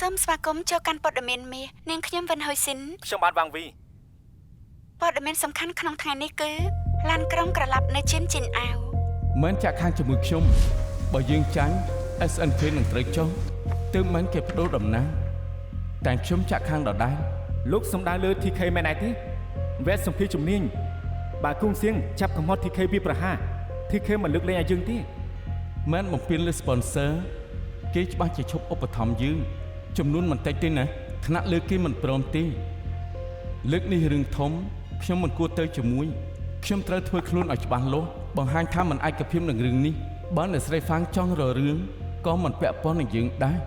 សូមស្វាគមន៍ចូលកាន់ព័ត៌មានមាសនាងខ្ញុំវិនហុយស៊ីនខ្ញុំបានវ៉ាងវីព័ត៌មានសំខាន់ក្នុងថ្ងៃនេះគឺឡានក្រុងក្រឡាប់នៅជិនអាវមិនចាក់ខាងជាមួយខ្ញុំបើយើងចាញ់ SNK នឹងត្រូវចុះទើបមិនគេបដូរដំណើរតែខ្ញុំចាក់ខាងដដែលលោកសំដៅលើ TK មែនទេវ៉ែសម្ភារជំនាញបើគង់សៀងចាប់កំហុស TK វាប្រហា TK មិនលើកលែងឲ្យយើងទេមិនបំពេញលើ sponsor គេច្បាស់ជាឈប់ឧបត្ថម្ភយើងចំនួនមិនតិចទេណាថ្នាក់លើគេមិនព្រមទេលើកនេះរឿងធំខ្ញុំមិនគួរទៅជាមួយខ្ញុំត្រូវធ្វើខ្លួនឲ្យច្បាស់លាស់បង្ហាញថាមិនឯកភាពនឹងរឿងនេះបើអ្នកស្រីហ្វាងចង់ររឿងក៏មិនពាក់ព័ន្ធនឹងយើងដែរ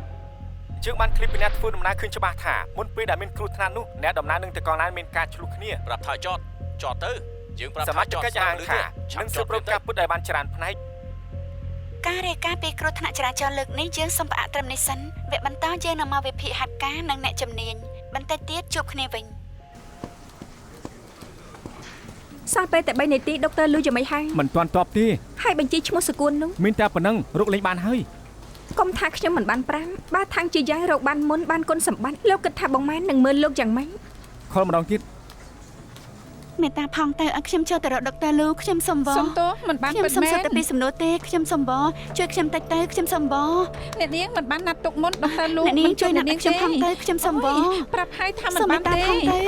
យើងបានឃ្លីបពីអ្នកធ្វើដំណើរឃើញច្បាស់ថាមុនពេលដែលមានគ្រោះថ្នាក់នោះអ្នកដំណើរនឹងទៅកងឡានមានការឆ្លុះគ្នាប្រាប់ថាចតទៅយើងប្រាប់ថាចតស្អាងថានឹងសរុបការពុតដែលបានច្រើនផ្នែកការរាយការណ៍ពីគ្រោះថ្នាក់ចរាចរណ៍លើកនេះយើងសូមផ្អាកត្រឹមនេះសិនវគ្គបន្តយើងនឹងមកវិភាគហេតុការណ៍និងអ្នកជំនាញបន្តិចទៀតជួបគ្នាវិញសល់ពេលតែ3នាទីដុកទ័រលូយ៉ាងម៉េចហើយមិនទាន់តបទេហើយបញ្ជីឈ្មោះសកួននោះមានតែប៉ុណ្ណឹងរកលេងបានហើយកុំថាខ្ញុំមិនបានប្រាំបើថាងជាយ៉ាងរកបានមុនបានគុណសម្បត្តិលោកគិតថាបងម៉ែននឹងមើលលោកយ៉ាងម៉េចខលម្ដងទៀតមេតាផងទៅឲ្យខ្ញុំចូលទៅរកដុកទ័រលូខ្ញុំសុំវសុំទោសមិនបានពិតមែនខ្ញុំសុំទៅពីសំណួរទេខ្ញុំសុំវជួយខ្ញុំតិចទៅខ្ញុំសុំវអ្នកនាងមិនបានណាត់ទុកមុនដុកទ័រលូអ្នកនាងជួយណាត់ខ្ញុំផងទៅខ្ញុំសុំវប្រាប់ឲ្យថាមិនបានទេ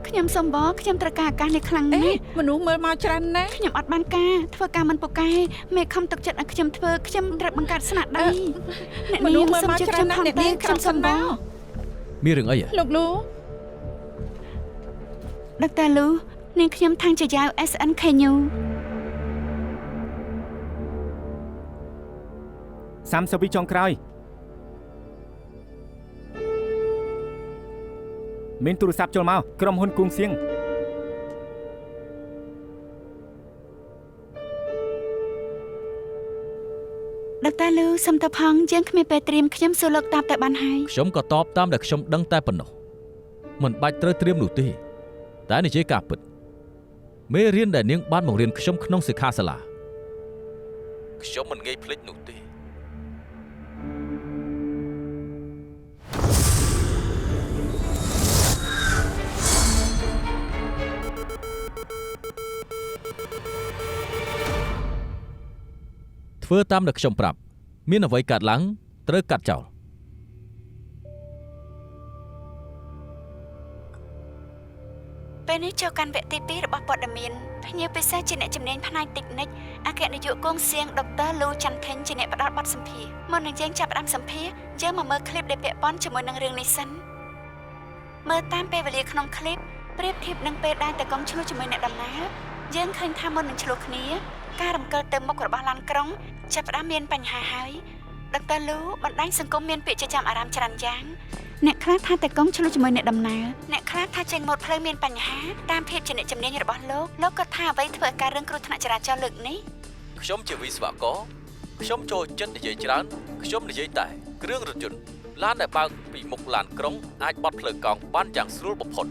ខ្ញុំសុំវខ្ញុំត្រូវការឱកាសនេះខ្លាំងណាស់មនុស្សមើលមកច្រើនណាស់ខ្ញុំអត់បានការធ្វើការមិនពូកែមេខំទុកចិត្តឲ្យខ្ញុំធ្វើខ្ញុំត្រូវបង្កើតស្នាដៃមនុស្សមើលមកច្រើនណាស់អ្នកនាងខ្ញុំសុំវមានរឿងអីលោកលូដុកទ័រលូនាងខ្ញុំថាងជាយ៉ាវ SNK New 30វិចុងក្រោយមានទូរស័ព្ទចូលមកក្រុមហ៊ុនគួងសៀងដុកទ័រលូសុំទៅផងយើងគ្មានពេលត្រៀមខ្ញុំសួរលោកតាប់តែបានហើយខ្ញុំក៏តបតាមដែលខ្ញុំដឹងតែប៉ុណ្ណោះមិនបាច់ត្រូវត្រៀមនោះទេតែនិយាយការពិតមេរៀនដែលនាងបានបង្រៀនខ្ញុំក្នុងសិក្ខាសាលាខ្ញុំមិនងាយភ្លេចនោះទេធ្វើតាមដែលខ្ញុំប្រាប់មានអ្វីកើតឡើងត្រូវកាត់ចោលពេលនេះចូលកាន់វគ្គទី2របស់ព័ត៌មានភ្ញៀវពិសេសជាអ្នកជំនាញផ្នែកតិចនិចអគ្គនាយកគង់សៀងដុកទ័រលូច័ន្ទថេងជាអ្នកផ្ដល់បទសម្ភាសន៍មុននឹងយើងចាប់ផ្ដើមសម្ភាសន៍យើងមកមើលឃ្លីបដែលពាក់ព័ន្ធជាមួយនឹងរឿងនេះសិនមើលតាមពេលវេលាក្នុងឃ្លីបប្រៀបធៀបនឹងពេលដែលតកងឆ្លោះជាមួយអ្នកដំណើរយើងឃើញថាមុននឹងឆ្លោះគ្នាការរំកិលទៅមុខរបស់ឡានក្រុងចាប់ផ្ដើមមានបញ្ហាហើយដុកទ័រលូបណ្ដាញសង្គមមានពាក្យចចាមអារម្មណ៍ច្រើនយ៉ាងអ្នកខ្លះថាតកងឆ្លោះជាមួយអ្នកដំណើរអ្នកខ្លះថាចេញម៉ូតផ្លូវមានបញ្ហាតាមភាពជាអ្នកជំនាញរបស់លោកក៏ថាអ្វីធ្វើឲ្យការរឿងគ្រោះថ្នាក់ចរាចរណ៍លើកនេះខ្ញុំជាវិស្វករខ្ញុំចូលចិត្តនិយាយច្រើនខ្ញុំនិយាយតែគ្រឿងរថយន្តឡានដែលបើកពីមុខឡានក្រុងអាចបត់ផ្លូវកង់បានយ៉ាងស្រួលបំផុត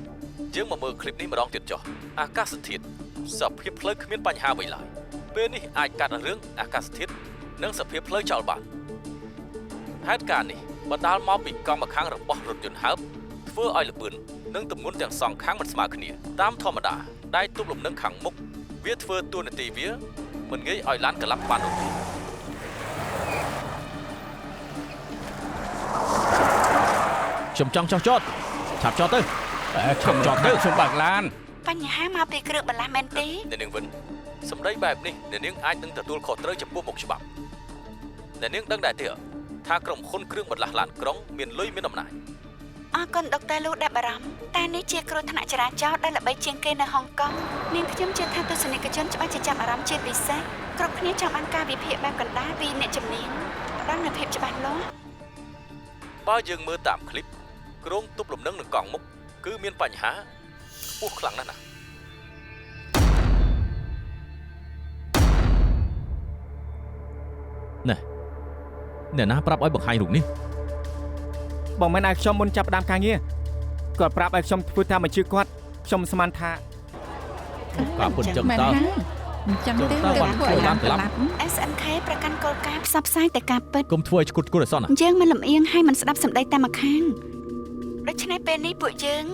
យើងមកមើលឃ្លីបនេះម្ដងទៀតចុះអាកាសធាតុសភាពផ្លូវគ្មានបញ្ហាអ្វីឡើយពេលនេះអាចកាត់រឿងអាកាសធាតុនិងសភាពផ្លូវចោលបានហេតុការណ៍នេះបណ្ដាលមកពីកង់ម្ខាងរបស់រថយន្តហើបធ្វើឲ្យល្បឿននិងទម្ងន់ទាំងសងខាងមិនស្មើគ្នាតាមធម្មតាដៃទប់លំនឹងខាងមុខវាធ្វើតួនាទីវាមិនងាយឲ្យឡានកន្លាប់បាននោះទេខ្ញុំចង់ចោះចតឆាប់ចតទៅខ្ញុំចតទៅខ្ញុំបើកឡានបញ្ហាមកពីគ្រឿងបន្លាស់មែនទេអ្នកនាងវិនសម្ដីបែបនេះអ្នកនាងអាចនឹងទទួលខុសត្រូវចំពោះមុខច្បាប់អ្នកនាងដឹងដែរទេថាក្រុមហ៊ុនគ្រឿងបន្លាស់ឡានក្រុងមានលុយមានអំណាចអរគុណដុកទ័រលូដែលបារម្ភតែនេះជាគ្រោះថ្នាក់ចរាចរណ៍ដែលល្បីជាងគេនៅហុងកុងនាងខ្ញុំជឿថាទស្សនិកជនច្បាស់ជាចាប់អារម្មណ៍ជាពិសេសគ្រប់គ្នាចង់បានការវិភាគបែបកណ្ដាលពីអ្នកជំនាញផ្ដល់នូវភាពច្បាស់លាស់បើយើងមើលតាមឃ្លីបគ្រោងទប់លំនឹងកង់មុខគឺមានបញ្ហាខ្ពស់ខ្លាំងណាស់ណាអ្នកណាប្រាប់ឲ្យបង្ហាញរូបនេះបងមិនឲ្យខ្ញុំមុនចាប់ផ្ដើមការងារគាត់ប្រាប់ឲ្យខ្ញុំធ្វើតាមបញ្ជាគាត់ខ្ញុំស្មានថាការពុតចឹងតើ អញ្ចឹងទេ ចុះតើបានធ្វើឲ្យបានត្រឡប់ SNK ប្រកាន់គោលការណ៍ផ្សព្វផ្សាយតែការពិត កុំធ្វើឲ្យឈ្គត់គួរឲ្យសន់ណា យើងមិនលំអៀងហើយមិនស្ដាប់សម្ដីតែម្ខាងដូច្នេះពេលនេះពួកយើង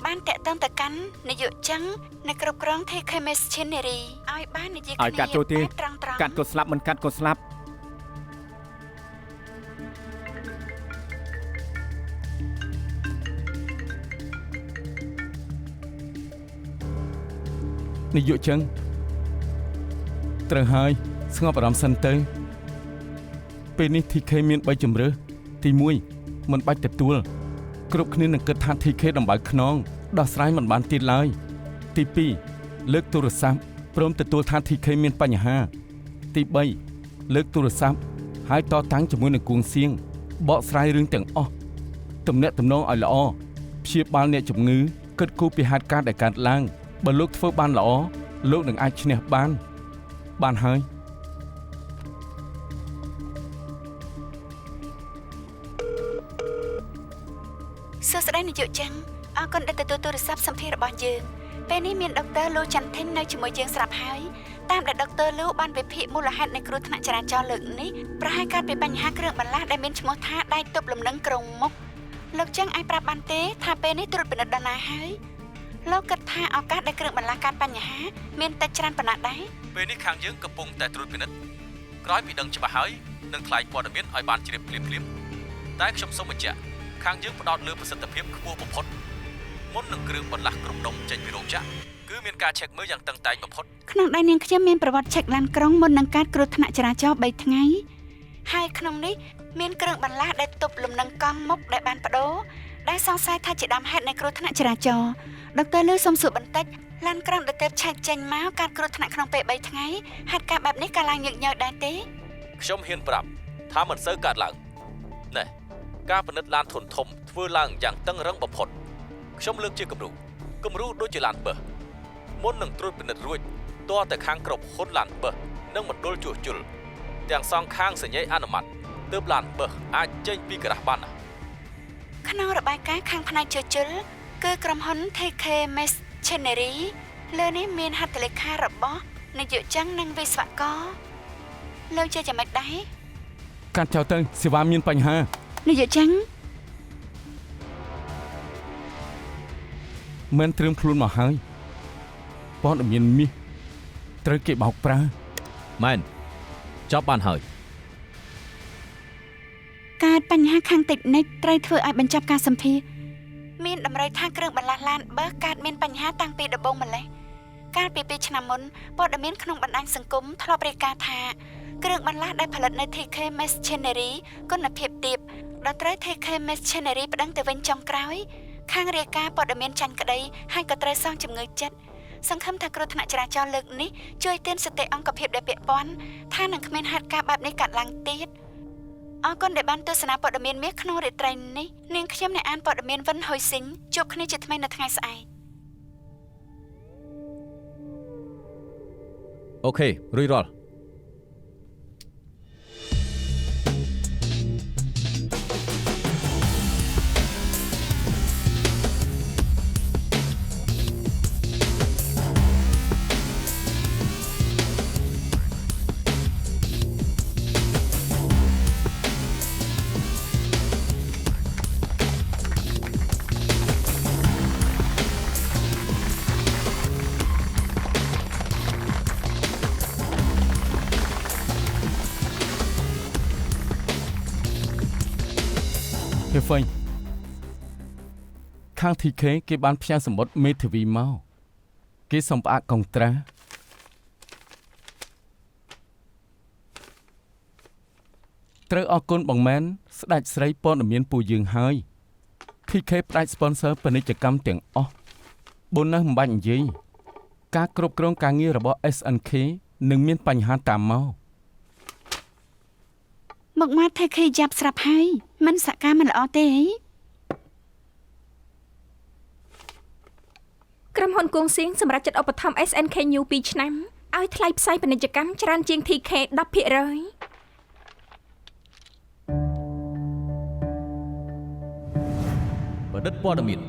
បានតាក់ទងទៅកាន់នាយកចឹងនៅគ្រប់គ្រង TK Machinery ឲ្យបាននិយាយ ឲ្យកាត់ចូលទេ ត្រង់ៗ កាត់ក៏ស្លាប់មិនកាត់ក៏ស្លាប់ នាយកចឹងត្រូវហើយស្ងប់អារម្មណ៍សិនទៅពេលនេះ TK មាន3ជំរើសទី1មិនបាច់ទទួលគ្រប់គ្នានឹងគិតថា TK ដំបៅខ្នងដោះស្រាយមិនបានទៀតឡើយទី2លើកទូរស័ព្ទព្រមទទួលថា TK មានបញ្ហាទី3លើកទូរស័ព្ទហើយតតាំងជាមួយនឹងគួងសៀងបកស្រាយរឿងទាំងអស់ទំនាក់ទំនងឲ្យល្អព្យាបាលអ្នកជំងឺគិតគូរពីហេតុការណ៍ដែលកើតឡើងបើលោកធ្វើបានល្អលោកនឹងអាចឈ្នះបានហើយ សួស្តីនាយកចឹងអរគុណដែលទទួលទូរស័ព្ទសម្ភាររបស់យើងពេលនេះមានដុកទ័រលូច័ន្ទធីននៅជាមួយយើងស្រាប់ហើយតាមដែលដុកទ័រលូបានវិភាគមូលហេតុនៃគ្រោះថ្នាក់ចរាចរណ៍លើកនេះប្រហែលកើតពីបញ្ហាគ្រឿងបន្លាស់ដែលមានឈ្មោះថាដៃទប់លំនឹងក្រុងមុខលោកចឹងអាចប្រាប់បានទេថាពេលនេះត្រួតពិនិត្យដល់ណាហើយលោកគិតថាឱកាសដែលគ្រឿងបន្លាស់កើតបញ្ហាមានតែច្រើនប៉ុណ្ណាដែរ ពេលនេះខាងយើងកំពុងតែត្រួតពិនិត្យក្រោយពីដឹងច្បាស់ហើយនឹងថ្លែងព័ត៌មានឲ្យបានជ្រាបភ្លាមៗតែខ្ញុំសូមបញ្ជាក់ខាងយើងផ្ដោតលើប្រសិទ្ធភាពខ្ពស់បំផុតមុននឹងគ្រឿងបន្លាស់គ្រប់ដុំចេញពីរោងចក្រគឺមានការឆែកមើលយ៉ាងតឹងតែងបំផុត ក្នុងដៃនាងខ្ញុំមានប្រវត្តិឆែកឡានក្រុងមុននឹងកើតគ្រោះថ្នាក់ចរាចរណ៍3ថ្ងៃហើយក្នុងនេះមានគ្រឿងបន្លាស់ដែលទប់លំនឹងកង់មុខដែលបានបដូរដែលសង្ស័យថាជាដើមហេតុនៃគ្រោះថ្នាក់ចរាចរណ៍ដុកទ័រលឺសុំសួរបន្តិចឡានក្រុងដែលទើបឆែកចេញមកកើតគ្រោះថ្នាក់ក្នុងពេល3ថ្ងៃហេតុការណ៍បែបនេះកាលឡើងញឹកញយដែរទេ ខ្ញុំហ៊ានប្រាប់ថាមិនសូវកើតឡើងណែការពិនិត្យឡានធុនធំធ្វើឡើងយ៉ាងតឹងរឹងបំផុតខ្ញុំលើកជាគំរូដូចជាឡានបឺសមុននឹងត្រួតពិនិត្យរួចតើតែខាងគ្រប់ហ៊ុនឡានបឺសនិងមណ្ឌលជួសជុលទាំងសងខាងសញ្ញេអនុម័តទើបឡានបឺសអាចចេញពីក្រាស់បានណា ក្នុងរបាយការណ៍ខាងផ្នែកជួសជុលគឺក្រុមហ៊ុន TK Machinery លើនេះមានហត្ថលេខារបស់នាយកចឹងនិងវិស្វករលោកជាយ៉ាងម៉េចដែរ កាត់ចោលទៅសេវាមានបញ្ហា នាយកចឹង មិនត្រៀមខ្លួនមកហើយព័ត៌មានមាសត្រូវគេបោកប្រើ មែនចប់បានហើយ កើតបញ្ហាខាងតិចនិចត្រូវធ្វើឲ្យបញ្ចប់ការសម្ភារមានតម្រូវថាគ្រឿងបន្លាស់ឡានបឺសកើតមានបញ្ហាតាំងពីដំបូងម្លេះកាលពី2ឆ្នាំមុនព័ត៌មានក្នុងបណ្ដាញសង្គមធ្លាប់រាយការណ៍ថាគ្រឿងបន្លាស់ដែលផលិតនៅ TK Machinery គុណភាពទាបដល់ត្រូវ TK Machinery ប្តឹងទៅវិញចុងក្រោយខាងរាយការណ៍ព័ត៌មានចាញ់ក្តីហើយក៏ត្រូវសងជំងឺចិត្តសង្ឃឹមថាគ្រោះថ្នាក់ចរាចរណ៍លើកនេះជួយទានសតិអង្គភាពដែលពាក់ព័ន្ធថានឹងគ្មានហេតុការណ៍បែបនេះកើតឡើងទៀតអរគុណដែលបានទស្សនាព័ត៌មានមាសក្នុងរាត្រីនេះនាងខ្ញុំអ្នកអានព័ត៌មានវិនហ៊ុយស៊ីងជួបគ្នាជាថ្មីនៅថ្ងៃស្អែក អូខេរួចរាល់ ហេហ្វេងខាង TK គេបានផ្ញើសម្បត្តិមេធាវីមកគេសំផ្អាកកុងត្រាត្រូវអរគុណបងមែនស្ដេចស្រីព័ត៌មានពូយើងហើយ TK ផ្ដាច់ sponsor ពាណិជ្ជកម្មទាំងអស់បុណ្យណាស់មិនបាច់និយាយការគ្រប់គ្រងការងាររបស់ SNK នឹងមានបញ្ហាតាមមក មកមក TK យ៉ាប់ស្រាប់ហើយមិនសកម្មមិនល្អទេអី ក្រុមហ៊ុនគួងសៀងសម្រាប់ចាត់ឧបត្ថម្ភ SNK New 2 ឆ្នាំឲ្យថ្លៃផ្សាយពាណិជ្ជកម្មច្រើនជាង TK 10% បណ្ឌិតព័ត៌មាន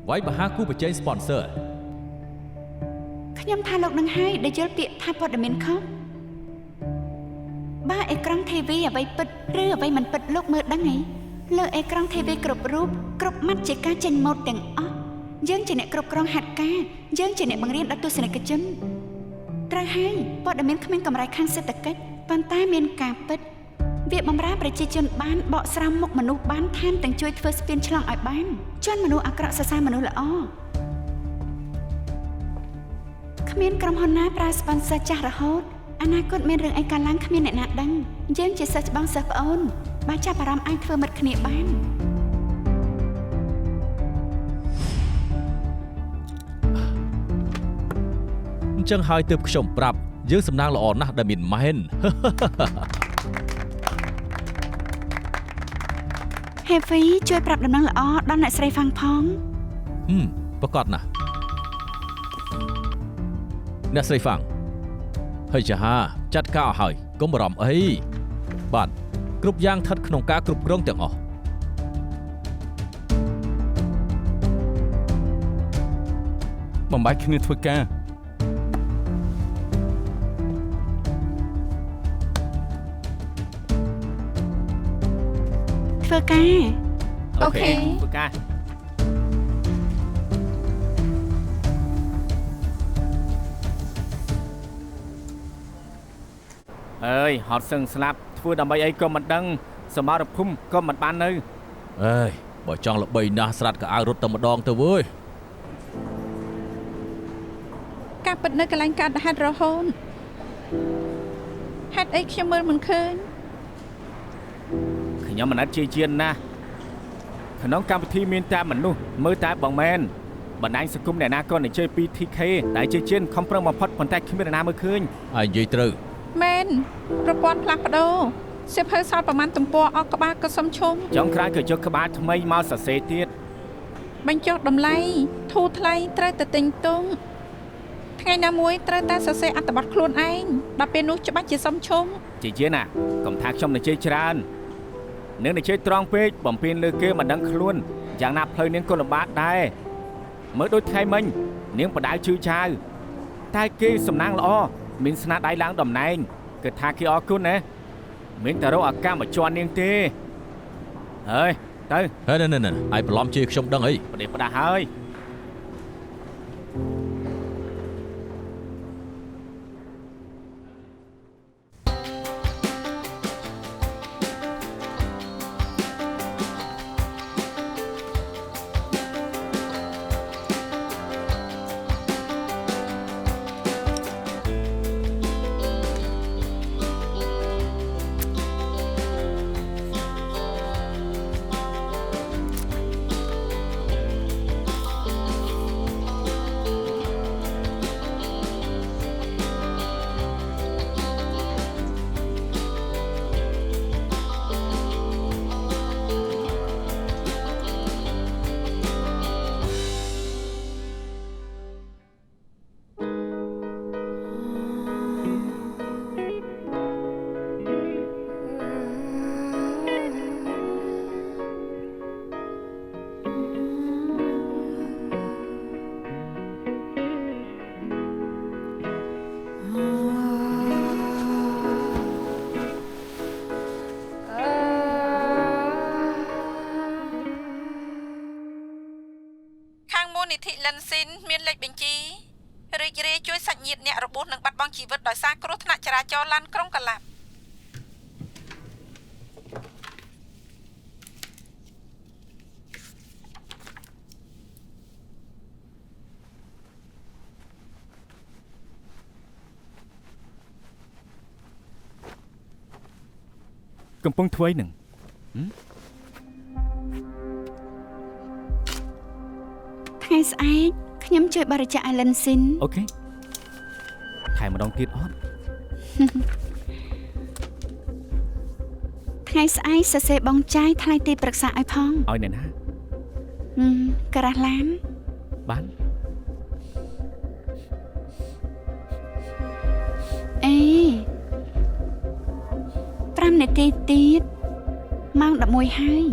វាយបហាគូប្រជែង sponsor ខ្ញុំថាលោកនឹងហើយដែលយល់ពាក្យថាព័ត៌មានខុសបើអេក្រង់ TV អ្វីពិតឬអ្វីមិនពិតលោកមើលដឹងហីលើអេក្រង់ TV គ្រប់រូបគ្រប់ម៉ាត់ជាការចេញម៉ូដទាំងអស់យើងជាអ្នកគ្រប់គ្រងហាត់ការយើងជាអ្នកបង្រៀនដល់ទស្សនិកជនត្រូវហើយព័ត៌មានគ្មានកម្រៃខាងសេដ្ឋកិច្ចប៉ុន្តែមានការពិតវាបម្រើប្រជាជនបានបកស្រាំមុខមនុស្សបានថែមទាំងជួយធ្វើស្ពានឆ្លងឲ្យបានជន់មនុស្សអាក្រក់សរសើរមនុស្សល្អគ្មានក្រុមហ៊ុនណាប្រើស្ប៉ុនស័រចាស់រហូតអនាគតមានរឿងអីកើតឡើងគ្មានអ្នកណាដឹងយើងជាសិស្សច្បងសិស្សប្អូនបើចាប់អារម្មណ៍អាចធ្វើមិត្តគ្នាបានអញ្ចឹងហើយទើបខ្ញុំប្រាប់យើងសំណាងល្អណាស់ដែលមានម៉ែន Heavy ជួយប្រាប់ដំណឹងល្អដល់អ្នកស្រីហ្វាំងផងប្រកបណាស់អ្នកស្រីហ្វាំងហើយចាហាចាត់ការឲ្យហើយកុំបារម្ភអីបាទគ្រប់យ៉ាងស្ថិតក្នុងការគ្រប់គ្រងទាំងអស់បំបែកគ្នាធ្វើការធ្វើការ អូខេ ធ្វើការអើយហត់សឹងស្លាប់ធ្វើដើម្បីអីក៏មិនដឹងសមរភូមិក៏មិនបាននៅ អើយបើចង់ល្បីណាស់ស្រាត់ក៏ឲ្យរត់តែម្ដងទៅវើយ ការពិតនៅកន្លែងកើតហេតុរហូតហេតុអីខ្ញុំមើលមិនឃើញ ខ្ញុំមិនអត់ជាជាណាស់ក្នុងកម្មវិធីមានតែមនុស្សមើលតែបងមែនបណ្ដាញសង្គមអ្នកណាក៏និយាយពី TK តែជាជាខំប្រឹងបំផុតប៉ុន្តែគ្មានអ្នកណាមើលឃើញ ហើយនិយាយត្រូវ មែនប្រព័ន្ធផ្លាស់ប្ដូរសៀវភៅសល់ប្រមាណទំព័រអស់ក្បាលក៏សុំឈុំ ចុងក្រោយក៏យកក្បាលថ្មីមកសរសេរទៀត បញ្ចុះតម្លៃធូរថ្លៃត្រូវតែទិញទងថ្ងៃណាមួយត្រូវតែសរសេរអត្ថបទខ្លួនឯងដល់ពេលនោះច្បាស់ជាសុំឈុំ ជាជាណាកុំថាខ្ញុំនិយាយច្រើននឹងនិយាយត្រង់ពេកបំពេញលើគេមិនដឹងខ្លួនយ៉ាងណាផ្លូវនាងក៏លំបាកដែរមើលដូចថ្ងៃមិញនាងបដៅជឿចៅតែគេសំណាងល្អមានស្នាដៃឡើងតំណែងគឺថាគេអរគុណណាមានតែរកអាកម្មមកជន់នាងទេហើយទៅ ហេណែអាយប្រឡំជេរខ្ញុំដឹងអី ប្រទេសផ្ដាស់ហើយ និធិលិនស៊ីនមានលេខបញ្ជីរីករាយជួយសាច់ញាតិអ្នករបួសនិងបាត់បង់ជីវិតដោយសារគ្រោះថ្នាក់ចរាចរណ៍ឡានក្រុងកឡាប់កំពុងធ្វើនឹង ថ្ងៃស្អែកខ្ញុំជួយបរិច្ចាគឲ្យលិនស៊ីន អូខេថែមម្ដងទៀតអត់ ថ្ងៃស្អែកសរសេរបងចាយថ្លៃទីប្រឹក្សាឲ្យផង ឲ្យអ្នកណា ក្រាស់ឡាន បាន អេ5នាទីទៀតម៉ោង11ហើយ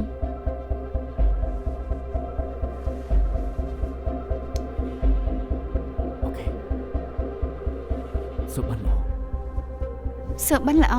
អូខេ សើបិនល្អ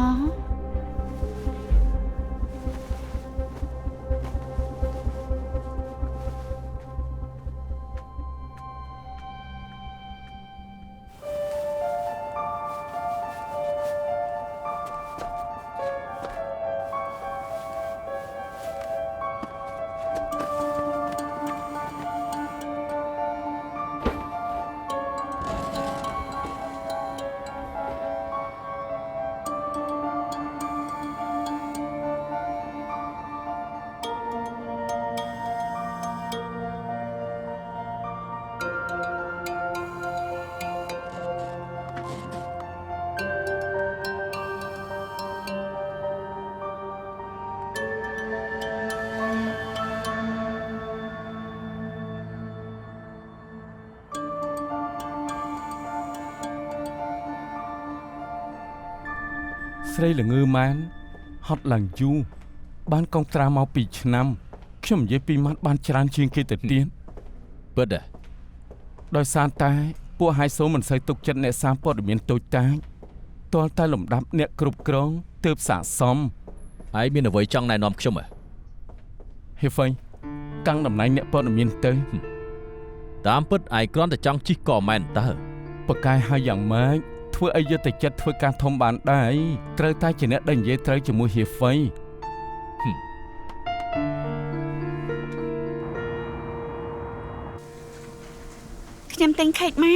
ស្រីល្ងើម៉ានហត់ឡើងយូរបានកងត្រាមក2ឆ្នាំខ្ញុំនិយាយពីម៉ាត់បានច្រើនជាងគេទៅទៀត ពិតទេ ដោយសារតែពួកហៃសូមិនសូវទុកចិត្តអ្នកសារព័ត៌មានតូចតាចទាល់តែលំដាប់អ្នកគ្រប់គ្រងទើបស័ក្តិសម ឯងមានអ្វីចង់ណែនាំខ្ញុំហ៎ ហេហ្វៃកាំងតំណែងអ្នកព័ត៌មានទៅ តាមពិតឯងគ្រាន់តែចង់ជិះកមែនតើ បកាយហើយយ៉ាងម៉េចធ្វើឲ្យយុទ្ធចិត្តធ្វើការធំបានដែរត្រូវតែជាអ្នកដែលនិយាយត្រូវជាមួយហេហ្វៃ ខ្ញុំទិញខេកម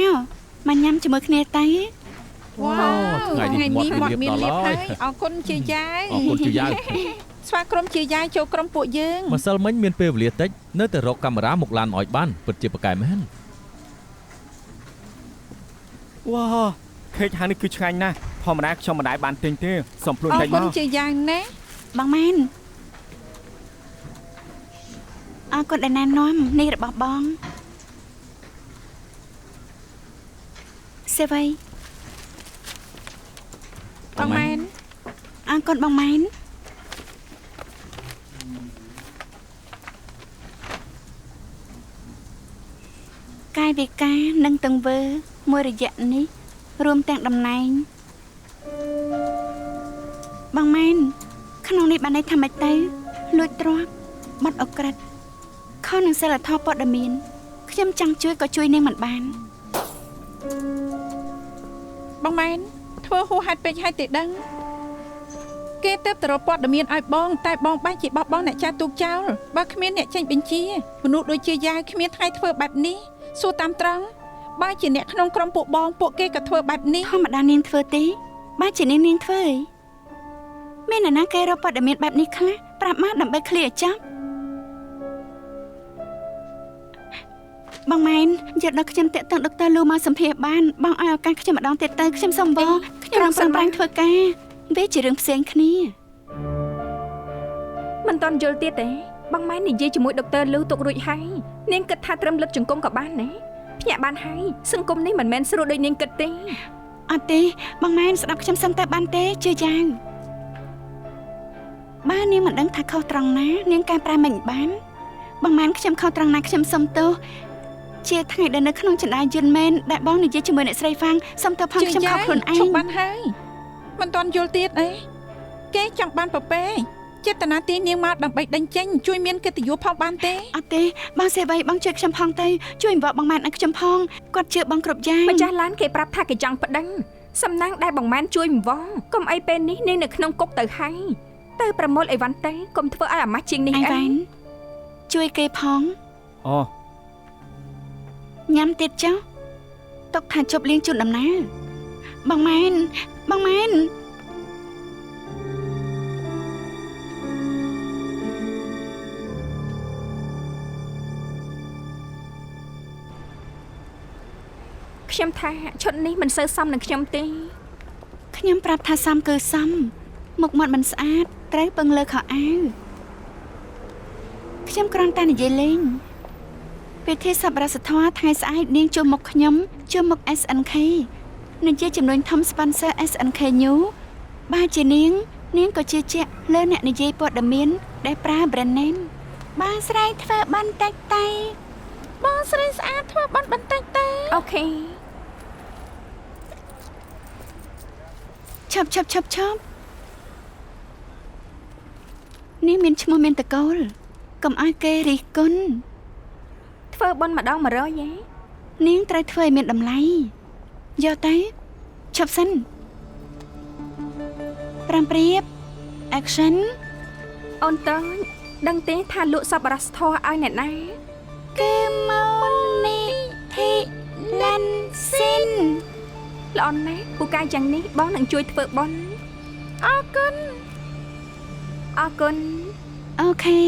កញ៉ាំជាមួយគ្នាទៅ វ៉ាវ ថ្ងៃនេះមាត់មានលៀបដល់ហើយ អរគុណជាយាយ អរគុណជាយាយ ស្វាគមន៍ជាយាយចូលក្រុមពួកយើង ម្សិលមិញមានពេលវេលាតិចនៅតែរកកាមេរ៉ាមកឡានឲ្យបានពិតជាប្រកែមែន វ៉ាខេកហាងនេះគឺឆ្ងាញ់ណាស់ធម្មតាខ្ញុំមិនដែលបានទិញទេសុំព្រួយ អរ តិច គុ មក ណជាយាយណា បងម៉ែនអរគុណដែលណែនាំនេះរបស់បងសេវី បងម៉ែន អរគុណបងម៉ែនកាយវិការនិងទង្វើមួយរយៈនេះរួមទាំងតំណែងបងម៉ែនក្នុងនេះបានន័យថាម៉េចទៅលួចទ្រព្យបាត់អក្រិតខុសនឹងសិលធម៌ព័ត៌មានខ្ញុំចង់ជួយក៏ជួយនាងមិនបាន បងម៉ែនធ្វើហួសហេតុពេកហើយទេដឹងគេទៅរកព័ត៌មានឲ្យបងតែបងបែរជាបោះបង់អ្នកចាស់ទូកចោលបើគ្មានអ្នកចេញបញ្ជាមនុស្សដូចជាយាយគ្មានថ្ងៃធ្វើបែបនេះសួរតាមត្រង់បើជាអ្នកក្នុងក្រុមពួកបងពួកគេក៏ធ្វើបែបនេះ ធម្មតានាងធ្វើទេបើជានាងធ្វើមានអ្នកណាគេរកព័ត៌មានបែបនេះខ្លះប្រាប់មកដើម្បីឃ្លាចប់បងម៉ែនយកដល់ខ្ញុំតាក់ទងដុកទ័រលូមកសម្ភាសបានបងឲ្យឱកាសខ្ញុំម្ដងទៀតទៅខ្ញុំសុំបងខ្ញុំនឹងប្រឹងប្រែងធ្វើការវាជារឿងផ្សេងគ្នា មិនតន់យល់ទៀតទេបងម៉ែននិយាយជាមួយដុកទ័រលូទុករួចហើយនាងគិតថាត្រឹមលឹកជង្គង់ក៏បានណាភ្ញាក់បានហើយសង្គមនេះមិនមែនស្រួលដូចនាងគិតទេ អត់ទេបងម៉ែនស្ដាប់ខ្ញុំសឹងតែបានទេជឿយ៉ាងបើនាងមិនដឹងថាខុសត្រង់ណានាងកែប្រែមិនបានបងម៉ែនខ្ញុំខុសត្រង់ណាខ្ញុំសុំទោសជាថ្ងៃដែលនៅក្នុងចន្ទាយន្តមែនដែលបងនិយាយជាមួយអ្នកស្រីហ្វាំងសុំទោសផងខ្ញុំខុសខ្លួនឯ ឈ ង ប់បានហើយមិនតន់យល់ទៀតអីគេចង់បានប្រពែចេតនាទីនាងមកដើម្បីដេញចេញជួយមានកិត្តិយសផងបានទេ អត់ទេបងសេវីបងជួយខ្ញុំផងទៅជួយអង្វរបងម៉ែនឲ្យខ្ញុំផងគាត់ជឿបងគ្រប់យ៉ាង ម្ចាស់ឡានគេប្រាប់ថាគេចង់ប្តឹងសំណាងដែលបងម៉ែនជួយអង្វរកុំអីពេលនេះនាងនៅក្នុងគុកទៅហើយទៅប្រមូលអីវ៉ាន់ទៅកុំធ្វើឲ្យអាម៉ាស់ជាងនេះ អី អី វ៉ាន់ជួយគេផង អូ ញ៉ាំទៀតចុះទុកថាជប់លៀងជូនដំណើរបងម៉ែនបងម៉ែន ខ្ញុំថាឈុតនេះមិនសូវសមនឹងខ្ញុំទេ ខ្ញុំប្រាប់ថាសមគឺសមមុខមាត់មិនស្អាតត្រូវពឹងលើខោអាវខ្ញុំគ្រាន់តែនិយាយលេងពិធីសប្បុរសធម៌ថ្ងៃស្អែកនាងជួបមុខខ្ញុំជួបមុខ SNK និយាយចំនួនធំ sponsor SNK New បើជានាងក៏ជឿជាក់លើអ្នកនិយាយព័ត៌មានដែលប្រើ brand name បងស្រីធ្វើបន្តិចតែបងស្រីស្អាតធ្វើបន្តិចតែ អូខេ ឈប់នាងមានឈ្មោះមានតកូលកុំឲ្យគេរិះគន់ ធ្វើបន់ម្ដង100ហ៎ នាងត្រូវធ្វើឲ្យមានតម្លៃយកទៅឈប់សិន5ព្រៀប action អូនតើដឹងទេថាលក់សប្បុរសធម៌ឲ្យអ្នកណា គឺមកនេះធីឡាន់ស៊ីន ល្អណាស់ពូកែយ៉ាងនេះបងនឹងជួយធ្វើបន់អរគុណ អូខេ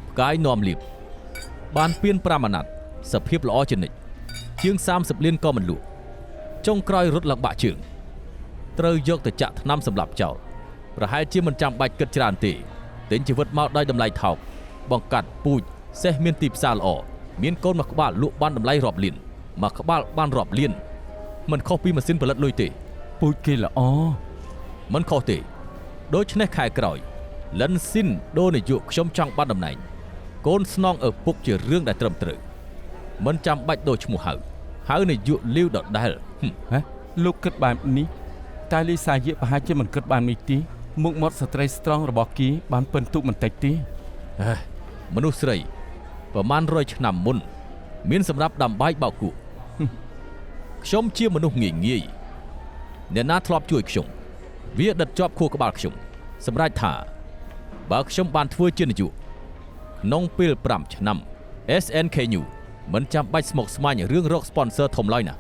ផ្កាយនាំលៀបបានពៀន5អាណត្តិសភាពល្អជានិច្ចជាង30លានក៏មិនលក់ចុងក្រោយរត់ឡើងបាក់ជើងត្រូវយកទៅចាក់ថ្នាំសម្លាប់ចោលប្រហែលជាមិនចាំបាច់គិតច្រើនទេទិញជីវិតមកដោយតម្លៃថោកបង្កាត់ពូជសេះមានទីផ្សារល្អមានកូនមួយក្បាលលក់បានតម្លៃរាប់លានមួយក្បាលបានរាប់លានមិនខុសពីម៉ាស៊ីនផលិតលុយទេ ពូជគេល្អ មិនខុសទេដូច្នេះខែក្រោយលិនស៊ីនដូននាយកខ្ញុំចង់បានតំណែងកូនស្នងឪពុកជារឿងដែលត្រឹមត្រូវមិនចាំបាច់ដូរឈ្មោះហៅនាយកលាវដដែល ហ៎លោកគិតបែបនេះតែលីសាយាប្រហែលជាមិនគិតបាននេះទេមុខមាត់ស្ត្រីស្រង់របស់គេបានពិនទុកបន្តិចទេ មនុស្សស្រីប្រមាណ100ឆ្នាំមុនមានសម្រាប់ដាំបាយបោកគក់ខ្ញុំជាមនុស្សងាយអ្នកណាធ្លាប់ជួយខ្ញុំវាដិតជាប់ខួរក្បាលខ្ញុំសម្រាប់ថាបើខ្ញុំបានធ្វើជានាយកក្នុងពេល5ឆ្នាំ SNK New មិនចាំបាច់ស្មុគស្មាញរឿងរក sponsor ធំឡើយណា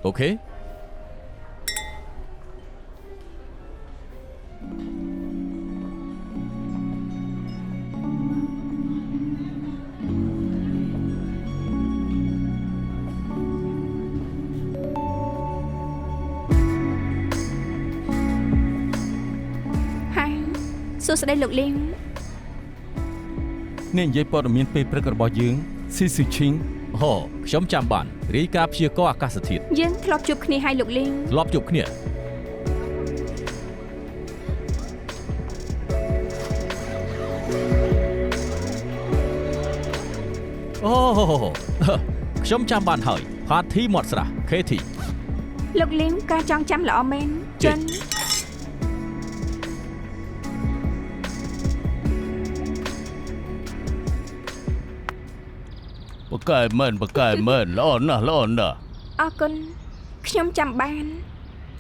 អូខេ ហើយសួស្តីលោកលីវ នេះនិយាយព័ត៌មានពេលព្រឹករបស់យើងស៊ីស៊ូឈីង ហូខ្ញុំចាំបានរាយការណ៍ព្យាករណ៍អាកាសធាតុ យើងធ្លាប់ជួបគ្នាហើយលោកលីវ ធ្លាប់ជួបគ្នាអូខ្ញុំចាំបានហើយផាធីមាត់ស្រះ KT លោកលីវការចងចាំល្អមែនចិន បកែមែនល្អណាស់ អរគុណខ្ញុំចាំបាន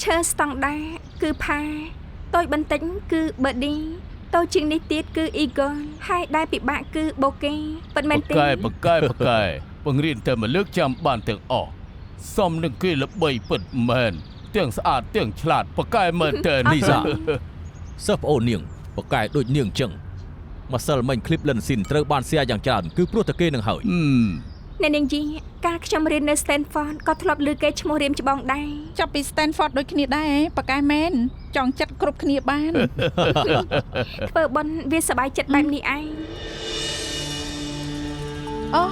ឈើស្តង់ដាគឺផាតូចបន្តិចគឺបឺឌីតូចជាងនេះទៀតគឺអ៊ីហ្គលហើយដែលពិបាកគឺបូកេពិតមែនទេ បកែបង្រៀនតែមួយលើកចាំបានទាំងអស់សមនឹងគេល្បីពិតមែនទាំងស្អាតទាំងឆ្លាតបកែមែនតែ លីសាសិស្សប្អូននាងបកែដូចនាងចឹងម្សិលមិញคลิปលិនស៊ីនត្រូវបានแชร์យ៉ាងច្រើនគឺព្រោះតែគេនឹងហើយ អ្នកនាងជីកាលខ្ញុំរៀននៅ Stanford ក៏ធ្លាប់ឮគេឈ្មោះរៀមច្បងដែរ ចាប់ពី Stanford ដូចគ្នាដែរបកកែមែនចង់ចិត្តគ្រប់គ្នាបាន ធ្វើបន់វាសប្បាយចិត្តបែបនេះឯង អូ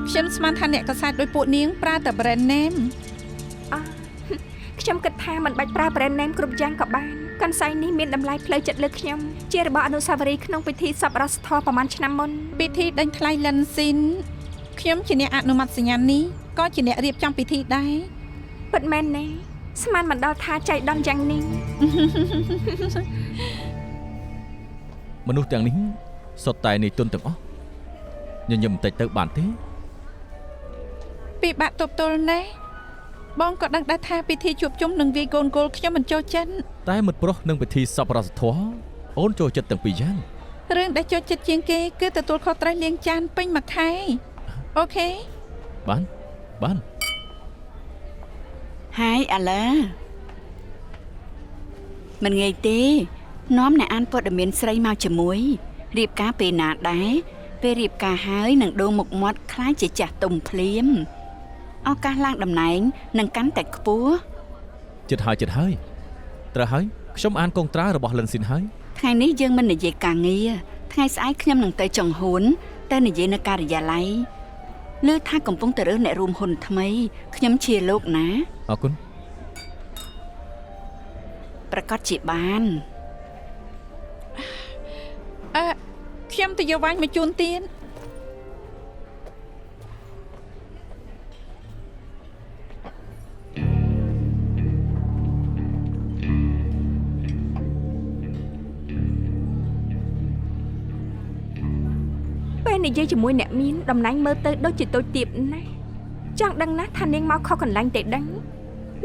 ខ្ញុំស្មានថាអ្នកកសែតដោយពួកនាងប្រើតែ brand name ខ្ញុំគិតថាមិនបាច់ប្រើ brand name គ្រប់យ៉ាងក៏បានកន្សែងនេះមានតម្លៃផ្លូវចិត្តលើខ្ញុំជារបស់អនុស្សាវរីយ៍ក្នុងពិធីសប្បុរសធម៌ប្រហែលឆ្នាំមុន ពិធីដេញថ្លៃលិនស៊ីនខ្ញុំជាអ្នកអនុម័តសញ្ញានេះក៏ជាអ្នករៀបចំពិធីដែរ ពិតមែនទេស្មានមិនដល់ថាចៃដន្យយ៉ាងនេះ មនុស្សទាំងនេះសុទ្ធតែនៃទុនទាំងអស់ញញឹមបន្តិចទៅបានទេ ពិបាកទប់ទល់ណាស់បងក៏ដឹងដែរថាពិធីជួបជុំនឹងវាយកូនគោលខ្ញុំមិនចូលចិត្ត តែមិត្តប្រុសនឹងពិធីសប្បុរសធម៌អូនចូលចិត្តទាំងពីរយ៉ាង រឿងដែលចូលចិត្តជាងគេគឺទទួលខុសត្រូវលាងចានពេញមួយខែអូខេ បាន ហើយអាឡាមិនងាយទេនាំអ្នកអានព័ត៌មានស្រីមកជាមួយរៀបការពេលណាដែរពេលរៀបការហើយនឹងដូរមុខមាត់คล้ายជាចាស់ទុំភ្លាមឱកាសឡើងតំណែងនឹងកាន់តែខ្ពស់ ចិត្តហើយត្រូវហើយខ្ញុំអានកុងត្រារបស់លិនស៊ីនហើយ ថ្ងៃនេះយើងមិននិយាយការងារថ្ងៃស្អែកខ្ញុំនឹងទៅចុងហ៊ុនទៅនិយាយនៅការិយាល័យឮថាកំពុងតែរើសអ្នករួមហ៊ុនថ្មីខ្ញុំជាលោកណា អរគុណ ប្រកាសជាបាន ខ្ញុំទៅយកវាញ់មកជូនទៀត និយាយជាមួយអ្នកមានតំណែងមើលទៅដូចជាតូចទាបណាស់ចង់ដឹងណាស់ថានាងមកខុសកន្លែងទេដឹង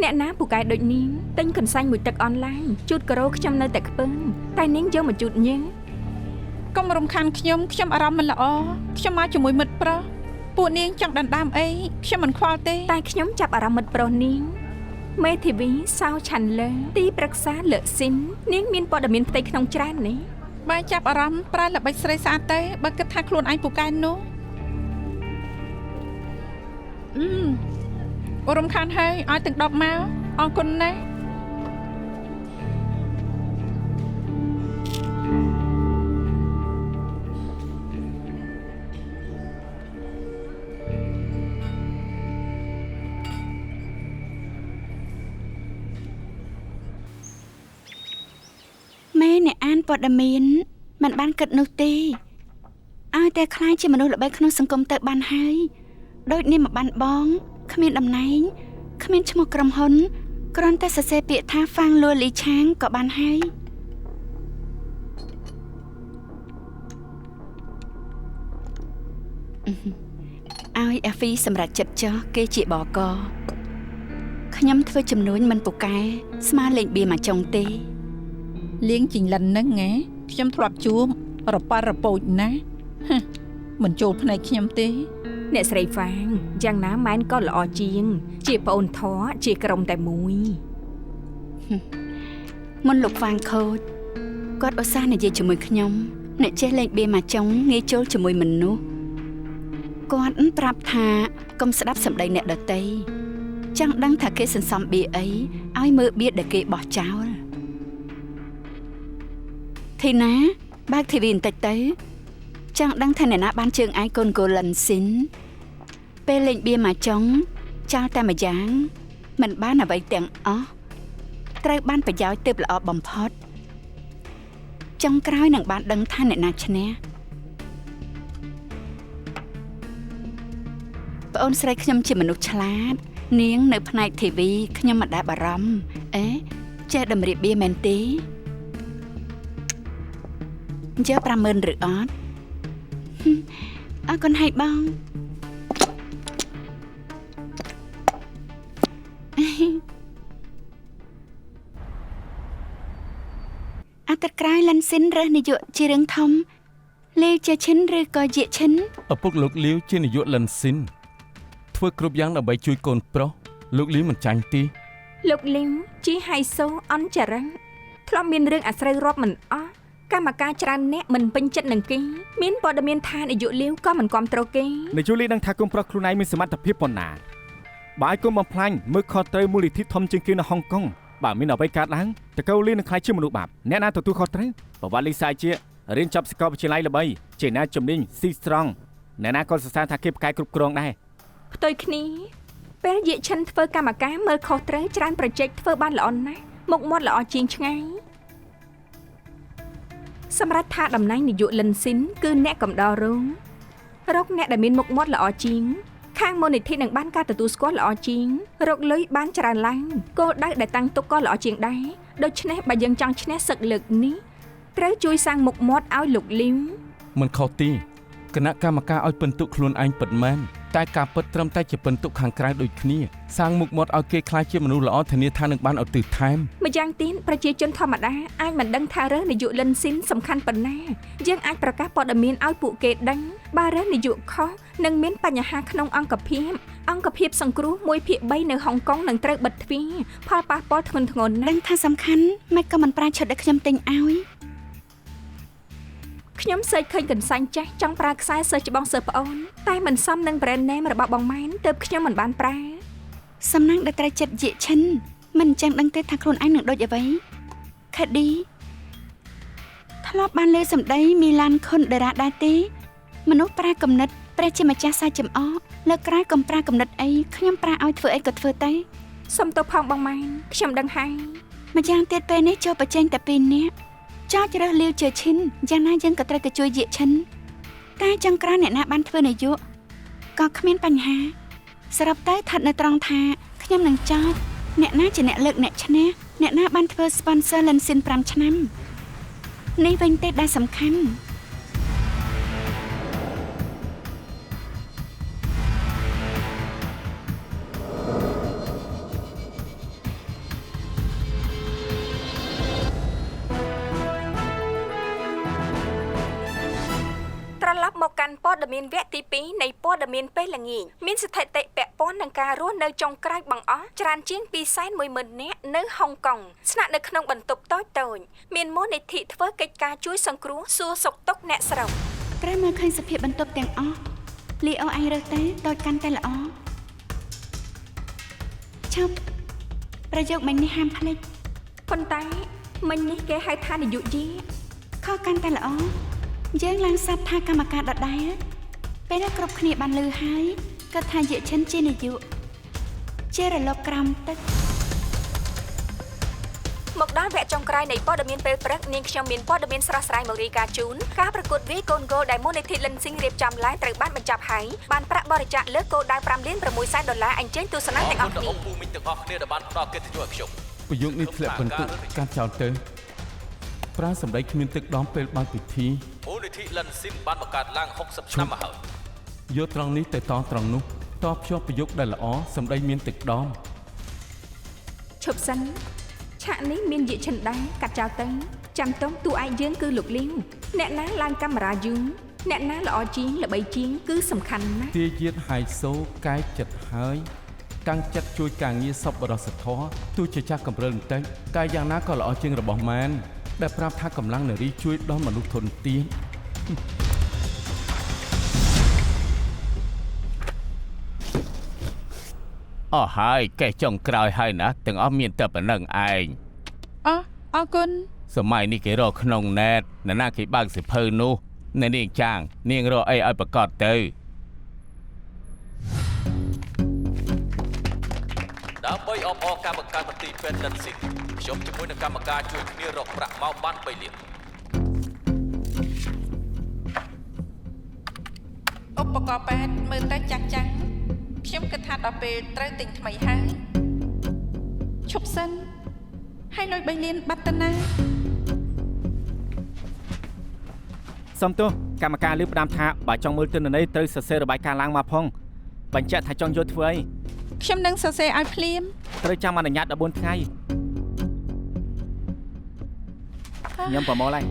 អ្នកណាពូកែដូចនាងទិញកន្សែងមួយទឹកអនឡាញជូតការ៉ូខ្ញុំនៅតែខ្ពើមតែនាងយកមកជូតញឹង កុំរំខានខ្ញុំអារម្មណ៍មិនល្អខ្ញុំមកជាមួយមិត្តប្រុសពួកនាងចង់ដណ្ដើមអីខ្ញុំមិនខ្វល់ទេ តែខ្ញុំចាប់អារម្មណ៍មិត្តប្រុសនាងមេធាវីសៅឆាន់លើទីប្រឹក្សាលើកស៊ីននាងមានព័ត៌មានផ្ទៃក្នុងច្រើននេះ បើចាប់អារម្មណ៍ប្រើល្បិចស្រីស្អាតទេបើគិតថាខ្លួនឯងពូកែនោះរំខានហើយឲ្យទាំង10មកអរគុណណាស់ ម៉ែអ្នកអានព័ត៌មានមិនបានគិតនោះទេឲ្យតែខ្លាចជាមនុស្សល្បីក្នុងសង្គមទៅបានហើយដូចនេះមកបានបងគ្មានតំណែងគ្មានឈ្មោះក្រុមហ៊ុនគ្រាន់តែសរសេរពាក្យថាហ្វាងលួលីឆាងក៏បានហើយឲ្យអាហ្វីសម្រាប់ចិត្តចោះគេជាបកខ្ញុំធ្វើចំនួនមិនពូកែស្មើលេងបៀមកចុងទេ លៀងជីងលិនហ្នឹងហ៎ខ្ញុំធ្លាប់ជួបរប៉ារប៉ូចណាមិនចូលភ្នែកខ្ញុំទេ អ្នកស្រីហ្វាងយ៉ាងណាម៉ែនក៏ល្អជាងជាប្អូនធေါ်ជាក្រុមតែមួយ មុនលោកហ្វាងខូចគាត់ឧស្សាហ៍និយាយជាមួយខ្ញុំអ្នកចេះលេងបៀមកចុងងាយចូលជាមួយមនុស្សគាត់ប្រាប់ថាកុំស្ដាប់សម្ដីអ្នកដទៃចង់ដឹងថាគេសន្សំបៀអីឲ្យមើលបៀដែលគេបោះចោល ធីណាបើកធីវីបន្តិចទៅចង់ដឹងថាអ្នកណាបានជើងឯកូនកូលិនស៊ីនពេលលេងបៀមកចុងចោលតែម្យ៉ាងមិនបានអ្វីទាំងអស់ត្រូវបានប្រយោជន៍ទើបល្អបំផុតចុងក្រោយនឹងបានដឹងថាអ្នកណាឈ្នះប្អូនស្រីខ្ញុំជាមនុស្សឆ្លាតនាងនៅផ្នែកធីវីខ្ញុំមិនដែលបារម្ភចេះតម្រៀបបៀមែនទេយក50000ឬអត់អរគុណហើយបងអត្តក្រៃលាន់ស៊ីនរើសនាយកជារឿងធំលេវជាឈិនឬក៏ជាឈិន ឪពុកលោកលាវជានាយកលិនស៊ីនធ្វើគ្រប់យ៉ាងដើម្បីជួយកូនប្រុសលោកលាវមិនចាញ់ទេ លោកលីងជាហៃសូអន់ចរិតធ្លាប់មានរឿងអាស្រូវរាប់មិនអស់កម្មការច្រើនអ្នកមិនពេញចិត្តនឹងគេមានព័ត៌មានថានាយកលាវក៏មិនគាំទ្រគេ នាយកលីដឹងថាកូនប្រុសខ្លួនឯងមានសមត្ថភាពប៉ុណ្ណាបើឲ្យកូនបំផ្លាញមើលខុសត្រូវមូលនិធិធំជាងគេនៅហុងកុងបើមានអ្វីកើតឡើងតកូលីនឹងខ្លាចជាមនុស្សបាបអ្នកណាទទួលខុសត្រូវប្រវត្តិលីសាជារៀនចប់សាកលវិទ្យាល័យល្បីជាអ្នកជំនាញស៊ីស្រង់អ្នកណាក៏សរសើរថាគេផ្កាយគ្រប់គ្រងដែរ ផ្ទុយគ្នាពេលយាឈិនធ្វើកម្មការមើលខុសត្រូវច្រើនប្រជែកធ្វើបានល្អណាស់មុខមាត់ល្អជាងឆ្ងាយសម្រាប់ថាតំណែងនាយកលិនស៊ីនគឺអ្នកកំដររងរកអ្នកដែលមានមុខមាត់ល្អជាងខាងមូលនិធិនឹងបានការទទួលស្គាល់ល្អជាងរកលុយបានច្រើនឡើងគោលដៅដែលតាំងទុកក៏ល្អជាងដែរដូច្នេះបើយើងចង់ឈ្នះសឹកលើកនេះត្រូវជួយសាងមុខមាត់ឲ្យលោកលីវ មិនខុសទេគណៈកម្មការឲ្យពិន្ទុខ្លួនឯងពិតមែនតែការពិតត្រឹមតែជាពិន្ទុខាងក្រៅដូចគ្នាសាងមុខមាត់ឲ្យគេខ្លាចជាមនុស្សល្អធានាថានឹងបានឧទ្ទិសថែម ម្យ៉ាងទៀតប្រជាជនធម្មតាអាចមិនដឹងថារើសនាយកលិនស៊ីនសំខាន់ប៉ុណ្ណាយើងអាចប្រកាសព័ត៌មានឲ្យពួកគេដឹងបើរើសនាយកខុសនឹងមានបញ្ហាក្នុងអង្គភាពសង្គ្រោះ1/3នៅហុងកុងនឹងត្រូវបិទទ្វារផលប៉ះពាល់ធ្ងន់ធ្ងរណាស់ ដឹងថាសំខាន់មិនក៏មិនប្រាឈុតដែលខ្ញុំទិញឲ្យ ខ្ញុំសើចឃើញកន្សែងចាស់ចង់ប្រើខ្សែសើចច្បងសើប្អូនតែមិនសមនឹង brand name របស់បងម៉ែនទើបខ្ញុំមិនបានប្រើ សំណាងដែលត្រូវចិត្តយាឈិនមិនចាំដឹងទេថាខ្លួនឯងនឹងដូចអ្វីខេឌីធ្លាប់បានលើសម្ដីមីឡានខុនដេរ៉ាដែរទេមនុស្សប្រើកំណត់ព្រះជាម្ចាស់សាច់ចំអកលើក្រោយកំប្រើកំណត់អីខ្ញុំប្រើឲ្យធ្វើអីក៏ធ្វើទៅ សុំទោសផងបងម៉ែនខ្ញុំដឹងហើយ ម្យ៉ាងទៀតពេលនេះចូលប្រជែងតែពីរនាក់ចោលជ្រើសលាវជាឈិនយ៉ាងណាយើងក៏ត្រូវទៅជួយយាឈិនតែចង់ក្រៅអ្នកណាបានធ្វើនាយកក៏គ្មានបញ្ហាសរុបទៅស្ថិតនៅត្រង់ថាខ្ញុំនឹងចោទអ្នកណាជាអ្នកលើកអ្នកឈ្នះអ្នកណាបានធ្វើ sponsor លិនស៊ីន5ឆ្នាំ នេះវិញទេដែលសំខាន់ ត៌មានវគ្គទី2នៃព័ត៌មានពេលល្ងាចមានស្ថិតិពាក់ព័ន្ធនឹងការរស់នៅចុងក្រោយបង្អស់ច្រើនជាង 210,000 នាក់នៅហុងកុងស្នាក់នៅក្នុងបន្ទប់តូចៗមានមូលនិធិធ្វើកិច្ចការជួយសង្គ្រោះសួរសុខទុក្ខអ្នកស្រុក ក្រោយមើលឃើញសភាពបន្ទប់ទាំងអស់លីអូអញរើសទេតូចកាន់តែល្អឈប់ប្រយោគមិញនេះហាមភ្លេច ប៉ុន្តែមិញនេះគេហៅថានាយកយា ខកកាន់តែល្អយើងឡើងសាប់ថាកម្មការដដែលពេលនេះគ្រប់គ្នាបានលឺហើយគាត់ថាយាឈិនជានាយកជារលកក្រោមទឹក មកដល់វគ្គចុងក្រោយនៃព័ត៌មានពេលព្រឹកនាងខ្ញុំមានព័ត៌មានស្រស់ស្រាយមករាយការណ៍ជូនការប្រកួតវាយកូនគោលដែលមូលនិធិលិនស៊ីងរៀបចំឡើងត្រូវបានបញ្ចប់ហើយបានប្រាក់បរិច្ចាគលើគោលដៅ$5,600,000អញ្ជើញទស្សនាទាំងអស់គ្នា អរគុណដល់អ៊ំពូមីងទាំងអស់គ្នាដែលបានផ្ដល់កិត្តិយសឲ្យខ្ញុំ ប្រយោគនេះធ្លាក់បន្ទុកការចោលទៅប្រើសម្ដីគ្មានទឹកដមពេលបើកពិធី មូលនិធិលិនស៊ីនបានបង្កើតឡើង60ឆ្នាំមកហើយ យកត្រង់នេះទៅតត្រង់នោះតភ្ជាប់ប្រយោគដែលល្អសម្ដីមានទឹកដម ឈប់សិនឆាកនេះមានយាឈិនដែរកាត់ចោលទៅចាំតុងតួឯកយើងគឺលោកលីងអ្នកណាឡើងកាមេរ៉ាយូរអ្នកណាល្អជាងល្បីជាងគឺសំខាន់ណាស់ ទាយាទហាយសូកាយចិត្តហើយតាំងចិត្តជួយការងារសប្បុរសធម៌ទោះជាចាស់កំរិលបន្តិចតែយ៉ាងណាក៏ល្អជាងរបស់ម៉ែនដែលប្រាប់ថាកម្លាំងនារីជួយដល់មនុស្សធនធាន អស់ហើយកេះចុងក្រោយហើយណាទាំងអស់មានតែប៉ុណ្្នឹងឯង អរគុណ សម័យនេះគេរកក្នុងណែតនរណាគេបើកសិភៅនោះនៅនាងចាងនាងរកអីឲ្យប្រកាសទៅ ដើម្បីអបអរការបង្កើតមន្ទីរពេទ្យលិនស៊ីនខ្ញុំជាមួយនឹងកម្មការជួយគ្នារកប្រាក់មកបាន3លាន ឧបករណ៍ពេទ្យមើលទៅចាស់ចាំងខ្ញុំគិតថាដល់ពេលត្រូវទិញថ្មីហើយឈប់សិនហើយលុយ3លានបាត់ទៅណា សុំទោសកម្មការលឺផ្ដាំថាបើចង់មើលទិន្នន័យត្រូវសរសេររបាយការណ៍ឡើងមកផងបញ្ជាក់ថាចង់យកធ្វើអី ខ្ញុំនឹងសរសេរឲ្យភ្លាម ត្រូវចាំអនុញ្ញាត14ថ្ងៃខ្ញុំប្រមូលហើយ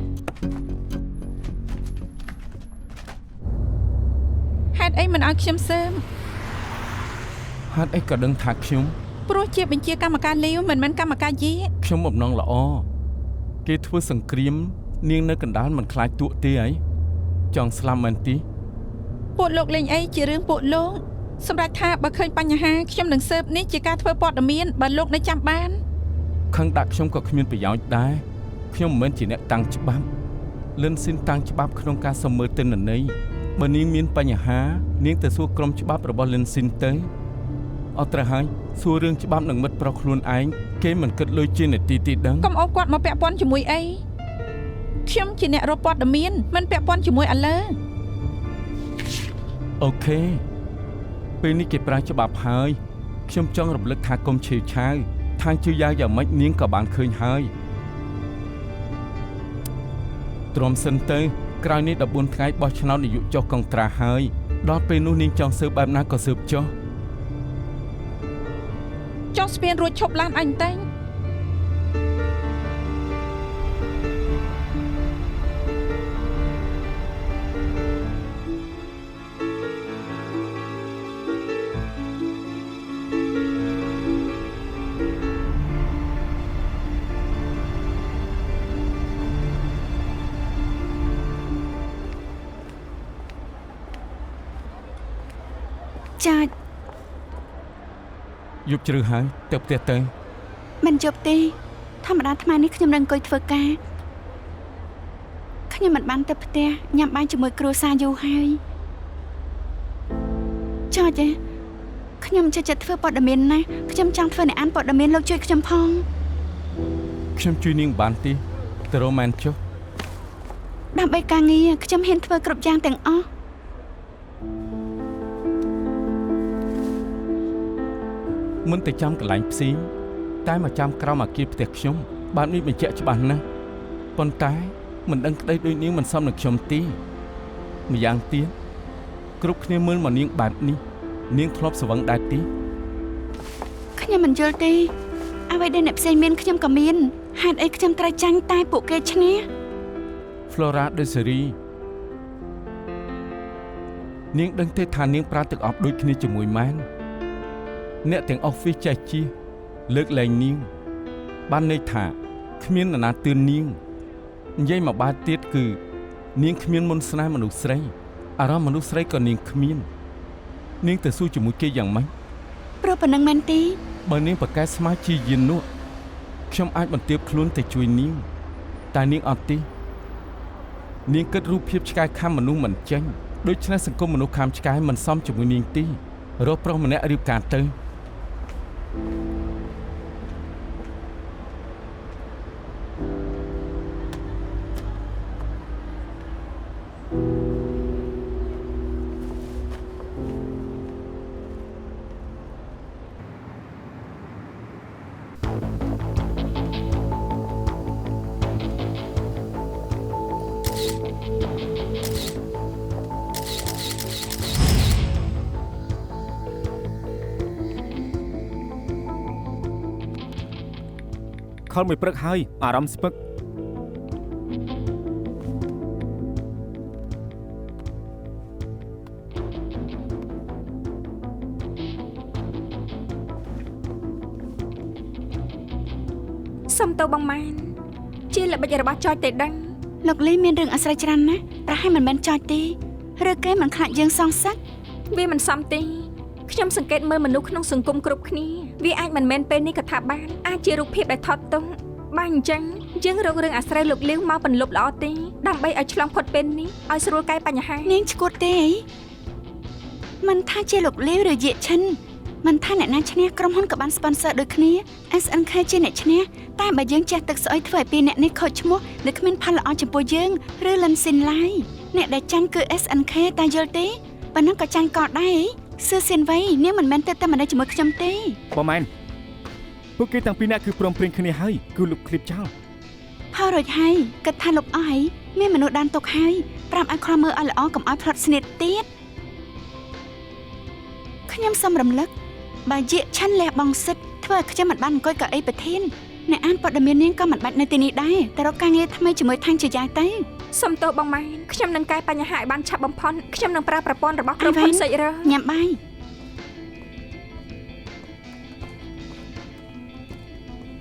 ហេតុអីមិនឲ្យខ្ញុំសើម ហេតុអីក៏ដឹងថាខ្ញុំ ព្រោះជាបញ្ជាកម្មការលាវមិនមែនកម្មការយា ខ្ញុំបំណងល្អគេធ្វើសង្គ្រាមនាងនៅកណ្ដាលមិនខ្លាចទួកទេអីចង់ស្លាប់មែនទី ពួកលោកលេងអីជារឿងពួកលោកសម្រាប់ថាបើឃើញបញ្ហាខ្ញុំនឹងសើបនេះជាការធ្វើព័ត៌មានបើលោកនៅចាំបាន ខឹងដាក់ខ្ញុំក៏គ្មានប្រយោជន៍ដែរខ្ញុំមិនមែនជាអ្នកតាំងច្បាប់លិនស៊ីនតាំងច្បាប់ក្នុងការសុំមើលទិន្នន័យបើនាងមានបញ្ហានាងទៅសួរក្រុមច្បាប់របស់លិនស៊ីនទៅអត់ត្រូវហើយសួររឿងច្បាប់នឹងមិត្តប្រុសខ្លួនឯងគេមិនគិតលុយជានាទីទីដឹង កុំអោបគាត់មកពាក់ព័ន្ធជាមួយអីខ្ញុំជាអ្នករកព័ត៌មានមិនពាក់ព័ន្ធជាមួយអាលើ អូខេពេលនេះគេប្រើច្បាប់ហើយខ្ញុំចង់រំលឹកថាកុំឆេវឆាវថាងជឿយ៉ាងម៉េចនាងក៏បានឃើញហើយទ្រាំសិនទៅក្រោយនេះ14ថ្ងៃបោះឆ្នោតនាយកចុះកុងត្រាហើយដល់ពេលនោះនាងចង់ស៊ើបបែបណាក៏ស៊ើបចុះ ចង់ស្ពានរួចឈប់ឡានអញតែង ចាច់ យប់ជ្រៅហើយទៅផ្ទះទៅ មិនជប់ទេធម្មតាអាត្មានេះខ្ញុំនឹងអង្គុយធ្វើការខ្ញុំមិនបានទៅផ្ទះញ៉ាំបាយជាមួយគ្រួសារយូរហើយចាច់ខ្ញុំចេះចិត្តធ្វើព័ត៌មានណាខ្ញុំចង់ធ្វើអ្នកអានព័ត៌មានលោកជួយខ្ញុំផង ខ្ញុំជួយនាងបានទេទៅរ៉ូមែនចុះ ដើម្បីការងារខ្ញុំហ៊ានធ្វើគ្រប់យ៉ាងទាំងអស់ មិនទៅចាំកន្លែងផ្សេងតែមកចាំក្រោមអាគារផ្ទះខ្ញុំបាទនេះបញ្ជាក់ច្បាស់ណាស់ប៉ុន្តែមិនដឹងក្តីដូចនាងមិនសមនឹងខ្ញុំទេម្យ៉ាងទៀតគ្រប់គ្នាមើលមកនាងបែបនេះនាងធ្លាប់ស្វឹងដែរទេ ខ្ញុំមិនយល់ទេអ្វីដែលអ្នកផ្សេងមានខ្ញុំក៏មានហេតុអីខ្ញុំត្រូវចាញ់តែពួកគេឈ្នះ Flora de Serie នាងដឹងទេថានាងប្រើទឹកអប់ដូចគ្នាជាមួយម៉ែនអ្នកទាំងអស់វាចេះជាលើកលែងនាងបានន័យថាគ្មាននរណាទឿននាងនិយាយមកបែបទៀតគឺនាងគ្មានមុនស្នេហ៍មនុស្សស្រីអារម្មណ៍មនុស្សស្រីក៏នាងគ្មាននាងទៅស៊ូជាមួយគេយ៉ាងម៉េច ព្រោះប៉ុណ្ណឹងមែនទេ បើនាងប្រកែស្មាជាយាននោះខ្ញុំអាចបន្ទាបខ្លួនទៅជួយនាងតែនាងអត់ទេនាងគិតរូបភាពឆ្កែខំមនុស្សមិនចេញដូច្នេះសង្គមមនុស្សខាំឆ្កែមិនសមជាមួយនាងទេរកប្រុសម្នាក់រៀបការទៅ ខលមួយព្រឹកហើយអារម្មណ៍ស្ពឹក សុំទៅបងម៉ែនជាល្បិចរបស់ចយទេដឹង លោកលីមានរឿងអាស្រ័យច្រើនណាស់ប្រហែលមិនមែនចោចទេឬគេមិនខ្លាចយើងសងសឹក វាមិនសមទេខ្ញុំសង្កេតមើលមនុស្សក្នុងសង្គមគ្រប់គ្នាវាអាចមិនមែនពេលនេះក៏ថាបានអាចជារូបភាពដែលថតទុកបើអញ្ចឹងយើងរករឿងអាស្រ័យលោកលាវមកបន្លប់ល្អទេដើម្បីឲ្យឆ្លងផុតពេលនេះឲ្យស្រួលកែបញ្ហា នាងឈួតទេអីមិនថាជាលោកលាវឬយាកឈិនមិនថាអ្នកណាឈ្នះក្រុមហ៊ុនក៏បាន sponsor ដូចគ្នា SNK ជាអ្នកឈ្នះតែបើយើងចេះទឹកស្អុយធ្វើឲ្យពីអ្នកនេះខូចឈ្មោះដែលគ្មានផលល្អចំពោះយើងឬលិនស៊ីនឡាយអ្នកដែលចាញ់គឺ SNK តែយល់ទេប៉ុណ្ណឹងក៏ចាញ់ក៏ដែរសឿស៊ីនវៃនាងមិនមែនទៅតែម្ដេចជាមួយខ្ញុំទេ បងម៉ែនពួកគេទាំងពីរនាក់គឺព្រមព្រៀងគ្នាហើយគឺលុបឃ្លីបចោល ផលរួចហើយគិតថាលុបអស់ហើយមានមនុស្សដានទុកហើយប្រាប់ឲ្យខំមើលឲ្យល្អកុំឲ្យផ្លត់ស្នៀតទៀតខ្ញុំសូមរំលឹកបើយាកឈិនលះបង់សិទ្ធធ្វើឲ្យខ្ញុំមិនបានអង្គុយកៅអីប្រធានអ្នកអានព័ត៌មាននាងក៏មិនបាច់នៅទីនេះដែរតែរកការងារថ្មីជាមួយថាំងជាយ៉ាងទៅ សុំទោសបងម៉ែនខ្ញុំនឹងកែបញ្ហាឲ្យបានឆាប់បំផុតខ្ញុំនឹងប្រើប្រព័ន្ធរបស់ក្រុមហ៊ុនសេចរ៉ា ញ៉ាំបាយ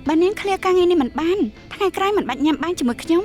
បើនាងឃ្លាការងារនេះមិនបានថ្ងៃក្រោយមិនបាច់ញ៉ាំបាយជាមួយខ្ញុំ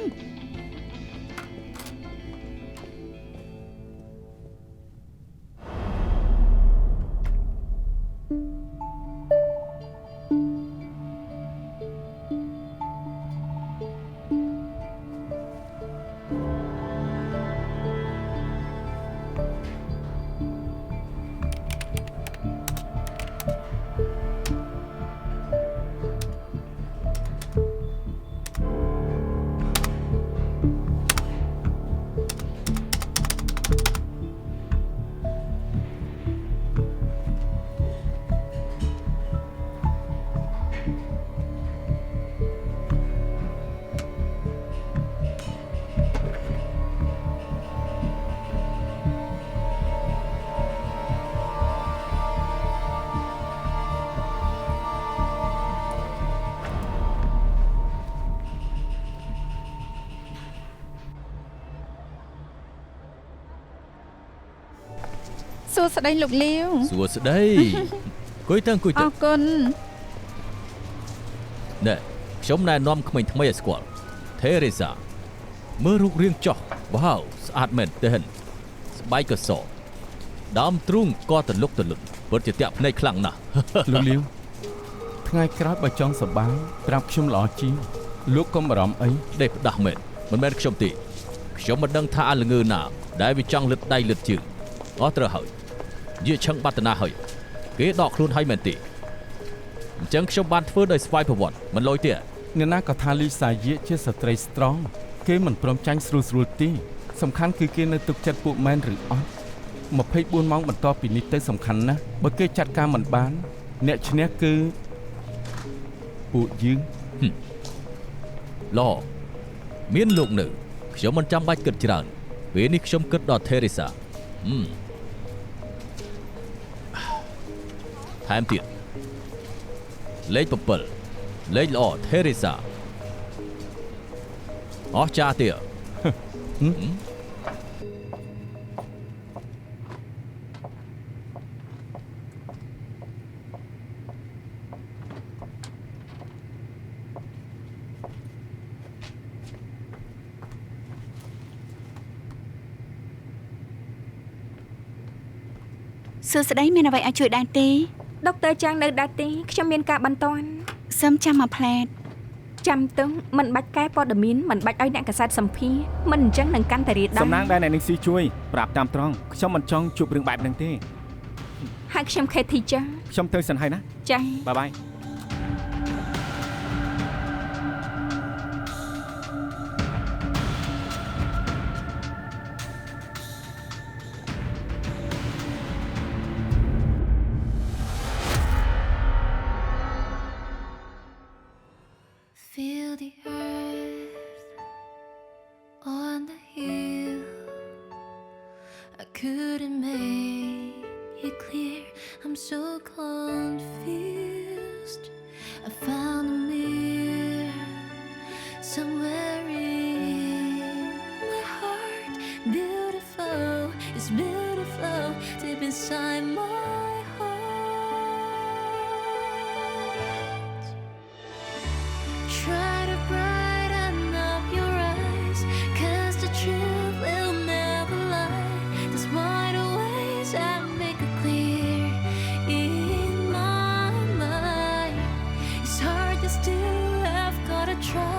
សួស្តីលោកលាវ សួស្តីគួយទៅគួយ អ ទៅ រគុណ ណែខ្ញុំណែនាំក្មេងថ្មីឲ្យស្គាល់ថេរេសាមើលរូបរាងចោះវ៉ាវស្អាតមែនទែនស្បែកក៏សដើមទ្រូងក៏ទលុកទលុនពិតជាតាក់ភ្នែកខ្លាំងណាស់ លោកលាវថ្ងៃក្រោយបើចង់សប្បាយប្រាប់ខ្ញុំល្អជាងលោកកុំបារម្ភអី ដេកផ្ដាស់មែនមិនមែនខ្ញុំទេខ្ញុំមិនដឹងថាអាល្ងើណាដែលវាចង់លឹតដៃលឹតជើងអស់ត្រូវហើយយាយឆឹងបាត់តាណាហើយគេដកខ្លួនហើយមែនទេអញ្ចឹងខ្ញុំបានធ្វើដោយស្វ័យប្រវត្តិមិនលយទេ អ្នកណាក៏ថាលីសាយាជាស្ត្រីស្រង់គេមិនព្រមចាញ់ស្រួលទេសំខាន់គឺគេនៅទុកចិត្តពួកម៉ែនឬអត់24ម៉ោងបន្ទាប់ពីនេះទៅសំខាន់ណាស់បើគេចាត់ការមិនបានអ្នកឈ្នះគឺពួកយើង ល្អមានលោកនៅខ្ញុំមិនចាំបាច់គិតច្រើនពេលនេះខ្ញុំគិតដល់ថេរេសាថែមទៀតលេខ7លេខល្អថេរេសាអស់ចាទៀត សួស្តីមានអ្វីអាចជួយដែរទេ ដុកទ័រចាងនៅដែរទេខ្ញុំមានការបន្ទាន់ សូមចាំមួយផ្លែត ចាំទៅមិនបាច់កែព័ត៌មានមិនបាច់ឲ្យអ្នកកសែតសម្ភារមិនអញ្ចឹងនឹងកាន់តែរាលដាល សំណាងដែលអ្នកនាងស៊ីជួយប្រាប់តាមត្រង់ខ្ញុំមិនចង់ជួបរឿងបែបហ្នឹងទេ ហើយខ្ញុំ Katie ចា ខ្ញុំទៅសិនហើយណា ចា បាយបាយ Feel the earth on the hill. I couldn't make it clear. I'm so confused. I found a mirror somewhere in my heart. Beautiful, it's beautiful deep inside my heart. Try to brighten up your eyes, 'cause the truth will never lie. There's more ways I make it clear in my mind. It's hard to still, I've gotta try.